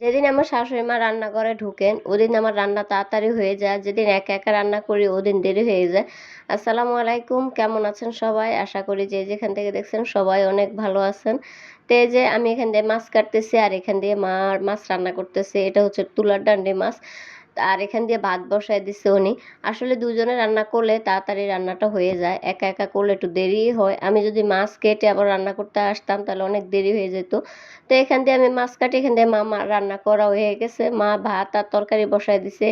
যেদিন আমার শাশুড়ি মা রান্নাঘরে ঢুকেন ওদিন আমার রান্না তাড়াতাড়ি হয়ে যায়, যেদিন একা একা রান্না করি ওদিন দেরি হয়ে যায়। আসসালামু আলাইকুম, কেমন আছেন সবাই? আশা করি যে যেখান থেকে দেখছেন সবাই অনেক ভালো আছেন। তো এই যে আমি এখান দিয়ে মাছ কাটতেছি আর এখান দিয়ে মা মাছ রান্না করতেছে। এটা হচ্ছে তুলার ডান্ডি মাছ। আর এখান দিয়ে ভাত বসায় দিছে উনি। আসলে দুজনে রান্না করলে তাড়াতাড়ি রান্নাটা হয়ে যায়, একা একা করলে একটু দেরিই হয়। আমি যদি মাছ কেটে আবার রান্না করতে আসতাম তাহলে অনেক দেরি হয়ে যেত। তো এখান দিয়ে আমি মাছ কাটি, এখান দিয়ে মা রান্না করা হয়ে গেছে, মা ভাত আর তরকারি বসায় দিছে।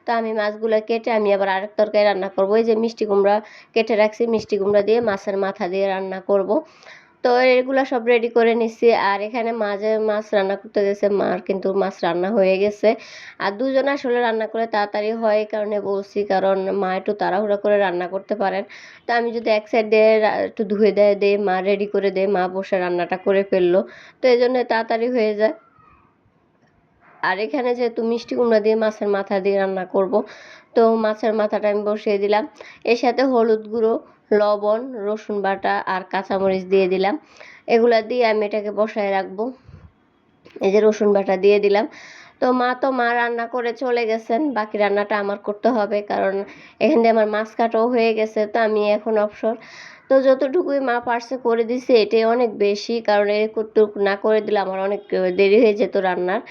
তো আমি মাছগুলো কেটে আমি আবার আরেক তরকারি রান্না করবো। এই যে মিষ্টি কুমড়া কেটে রাখছি, মিষ্টি কুমড়া দিয়ে মাছের মাথা দিয়ে রান্না করব। তো এগুলা সব রেডি করে নিচ্ছি। আর এখানে মাঝে মাছ রান্না করতে গেছে, মার কিন্তু মাছ রান্না হয়ে গেছে। আর দুজনে আসলে রান্না করে তাড়াতাড়ি হয় এই কারণে বলছি, কারণ মা একটু তাড়াহুড়া করে রান্না করতে পারেন। তো আমি যদি এক সাইড দিয়ে একটু ধুয়ে দেয় মা রেডি করে দেয়, মা বসে রান্নাটা করে ফেললো। তো এই জন্য তাড়াতাড়ি হয়ে যায়। আর এখানে যেহেতু মিষ্টি কুমড়া দিয়ে মাছের মাথা দিয়ে রান্না করব, তো মাছের মাথাটা আমি বসিয়ে দিলাম। এর সাথে হলুদ গুঁড়ো, লবণ, রসুন বাটা আর কাঁচামরিচ দিয়ে দিলাম। এগুলা দিয়ে আমি এটাকে বসায় রাখবো। এই যে রসুন বাটা দিয়ে দিলাম। তো মা রান্না করে চলে গেছেন, বাকি রান্নাটা আমার করতে হবে, কারণ এখান দিয়ে আমার মাছ কাটাও হয়ে গেছে। তো আমি এখন অবসর। তো যতটুকুই মা পারছে করে দিছে এটাই অনেক বেশি, কারণ এটুকু না করে দিলে আমার অনেক দেরি হয়ে যেত রান্নার।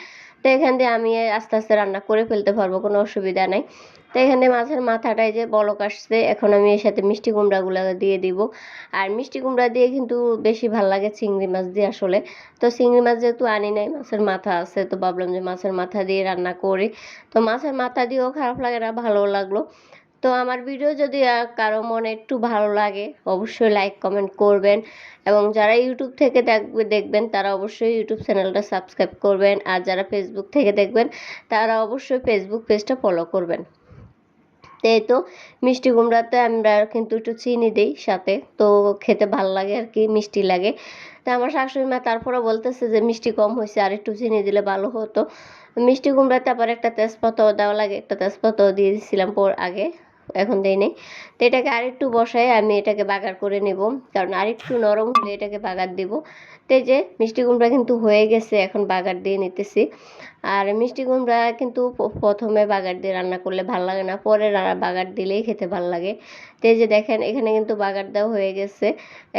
তো এখান দিয়ে আমি আস্তে আস্তে রান্না করে ফেলতে পারবো, কোনো অসুবিধা নাই। তো এখানে মাছের মাথাটায় যে বলক আসছে, এখন আমি এর সাথে মিষ্টি কুমড়াগুলো দিয়ে দিব। আর মিষ্টি কুমড়া দিয়ে কিন্তু বেশি ভাল লাগে চিংড়ি মাছ দিয়ে আসলে। তো চিংড়ি মাছ যেহেতু আনি নাই, মাছের মাথা আছে, তো ভাবলাম যে মাছের মাথা দিয়ে রান্না করি। তো মাছের মাথা দিয়েও খারাপ লাগে না, ভালো লাগলো। তো আমার ভিডিও যদি কারো মনে একটু ভালো লাগে অবশ্যই লাইক কমেন্ট করবেন, এবং যারা ইউটিউব থেকে দেখবেন তারা অবশ্যই ইউটিউব চ্যানেলটা সাবস্ক্রাইব করবেন, আর যারা ফেসবুক থেকে দেখবেন তারা অবশ্যই ফেসবুক পেজটা ফলো করবেন। এই তো মিষ্টি কুমড়াতে আমরা কিন্তু একটু চিনি দিই সাথে, তো খেতে ভাল লাগে আর কি, মিষ্টি লাগে। তা আমার শাশুড়ি মা তারপরে বলতেছে যে মিষ্টি কম হয়েছে, আর একটু চিনি দিলে ভালো হতো। মিষ্টি কুমড়াতে আবার একটা তেজপাতাও দেওয়া লাগে, একটা তেজপাতাও দিয়ে দিয়েছিলাম আগে, এখন দেই নেই। তো এটাকে আরেকটু বসাই আমি এটাকে বাগার করে নেব, কারণ আরেকটু নরম হলে এটাকে বাগার দিব। তো এই যে মিষ্টি কুমড়া কিন্তু হয়ে গেছে, এখন বাগার দিয়ে নিতেছি। আর মিষ্টি কুমড়া কিন্তু প্রথমে বাগার দিয়ে রান্না করলে ভাল লাগে না, পরে বাগার দিলেই খেতে ভাল লাগে। তো এই যে দেখেন এখানে কিন্তু বাগার দেওয়া হয়ে গেছে,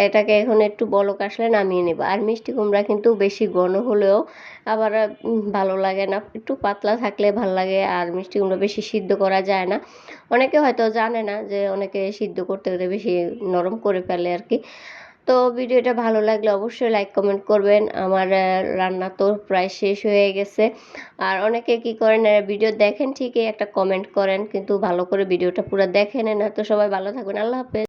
এটাকে এখন একটু বলক আসলে নামিয়ে নেব। আর মিষ্টি কুমড়া কিন্তু বেশি ঘন হলেও আবার ভালো লাগে না, একটু পাতলা থাকলে ভাল লাগে। আর মিষ্টি কুমড়া বেশি সিদ্ধ করা যায় না, অনেকে হয়তো জানে না যে অনেকে সিদ্ধ করতে গেলে বেশি নরম করে ফেলে আর কি। তো ভিডিওটা ভালো লাগলে অবশ্যই লাইক কমেন্ট করবেন। আমার রান্না তো প্রায় শেষ হয়ে গেছে। আর অনেকে কি করেন, ভিডিও দেখেন ঠিকই, একটা কমেন্ট করেন কিন্তু ভালো করে ভিডিওটা পুরো দেখেন না। তো সবাই ভালো থাকবেন, আল্লাহ হাফেজ।